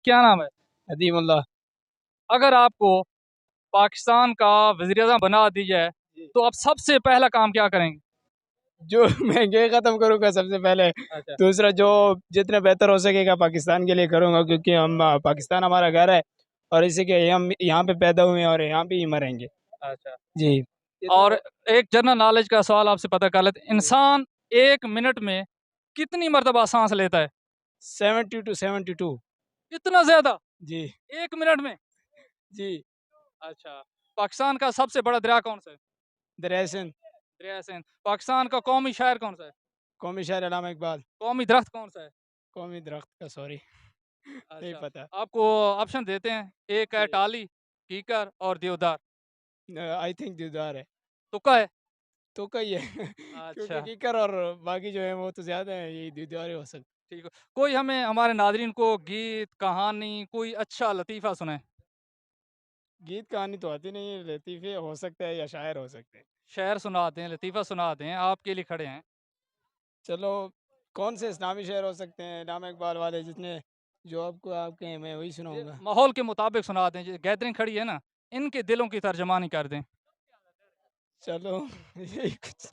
کیا نام ہے؟ ندیم اللہ. اگر آپ کو پاکستان کا وزیر اعظم بنا دی جائے تو آپ سب سے پہلا کام کیا کریں گے؟ جو مہنگائی ختم کروں گا سب سے پہلے. اچھا دوسرا جو جتنا بہتر ہو سکے گا پاکستان کے لیے کروں گا، کیونکہ ہم پاکستان ہمارا گھر ہے، اور اسی کے ہم یہاں پہ پیدا ہوئے ہیں اور یہاں پہ ہی مریں گے. اچھا. جی. اور ایک جنرل نالج کا سوال آپ سے پتہ کر لیتے، انسان ایک منٹ میں کتنی مرتبہ سانس لیتا ہے؟ 72. اتنا زیادہ جی ایک منٹ میں؟ جی. اچھا. پاکستان کا سب سے بڑا دریا کون سا ہے؟ دریا سندھ. دریا سندھ. پاکستان کا قومی شاعر کون سا ہے؟ قومی شاعر علامہ اقبال. قومی درخت کون سا ہے؟ قومی درخت کا سوری نہیں اچھا. پتا. آپ کو آپشن دیتے ہیں، ایک ہے ٹالی، کیکر اور دیودار. آئی تھنک دیودار ہے. تکا ہے. تو کہی ہے کیونکہ اچھا کیکر اور باقی جو ہے وہ تو زیادہ ہیں، یہی دیودار ہو سکتا. ٹھیک ہے. کوئی ہمیں ہمارے ناظرین کو گیت، کہانی، کوئی اچھا لطیفہ سنائیں. گیت کہانی تو آتی نہیں ہے، لطیفے ہو سکتا ہے یا شاعر ہو سکتے ہیں. شعر سنا دیں، لطیفہ سنا دیں، آپ کے لیے کھڑے ہیں. چلو کون سے اسلامی شعر ہو سکتے ہیں علامہ اقبال والے، جتنے جو آپ کو آپ کہیں میں وہی سناؤں گا. ماحول کے مطابق سنا دیں، گیدرنگ کھڑی ہے نا، ان کے دلوں کی ترجمانی کر دیں. چلو یہی کچھ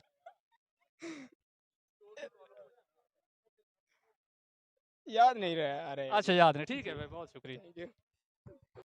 یاد نہیں رہا. ارے اچھا یاد نہیں، ٹھیک ہے بھائی، بہت شکریہ. Thank you.